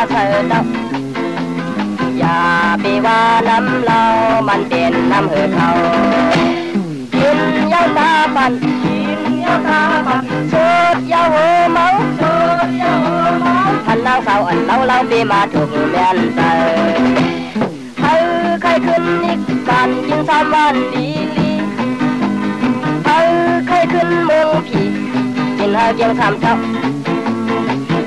เธอเดาอย่าไปว่าน้ำเรามันเป็นน้ำเหือเขากินยาตาปันชุดยาหัวเมาท่านนางสาวอันเราไปมาถูกแม่นเตอเธอเคยขึ้นอีกการกิน3 วันดีเธอเคยขึ้นเมืองผีกินเฮาเกียง3 เช้า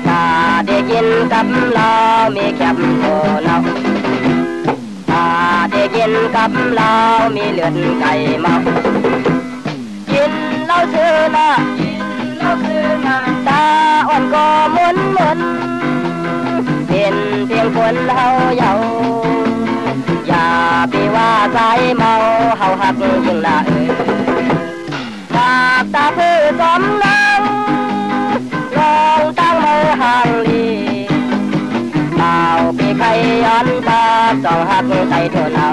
ถ้าได้กินกับเรามีแคบโตเราถ้าได้กินกับเรามีเลือดไก่เมากินเหล้าซื้อนะตาอ่อนก็ม้วนเป็นเพียงคนเฮาเยาอย่าไปว่าใจเมาเฮาหักยิ่งละหากตาเพื่อสมนังลองตั้งมือห่างลีเอาไปใครย้อนตาสองหักใจเธอเรา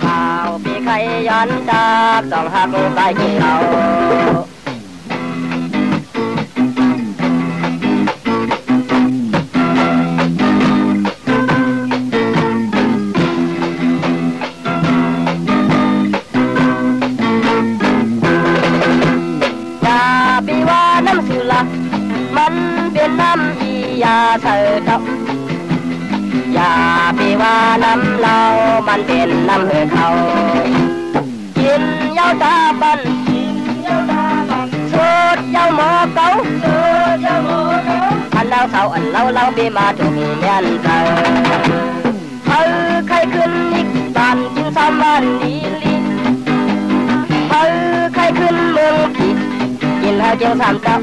เอาไปใครย้อนตาสองหักใจที่เรามันเป็นน้ำอียาเธอเจ้าอย่าไปว่าน้ำเรามันเป็นน้ำเหือเขากินยาตาบันชุดยาหมอเก่าอันเราเขาอันเราไปมาถูกแม่นเธอเธอใครขึ้นอีกบ้านกิน3 วันดีเธอใครขึ้นเมืองผีกินเฮาเจียว3 เจ้า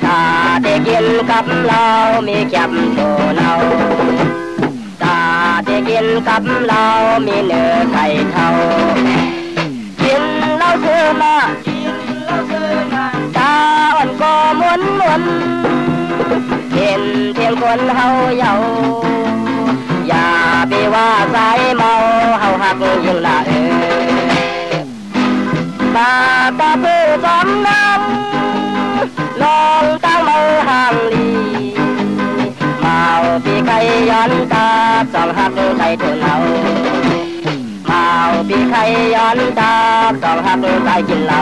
ถ้าได้กินกับเรามีแคบโตเราถ้าได้กินกับเรามีเนื้อไก่เท่ากินเหล้าซื้อมาตาอ่อนก็ม้วนเป็นเพียงคนเฮาเยาอย่าไปว่าสายเมาเฮาหักยิ่งละตาเพื่อสมน้ำลองตั้งมือห่างลีเมาปีไข่ย้อนตาสองหักใจเธอเราเมาปีไข่ย้อนตาสองหักใจกินเรา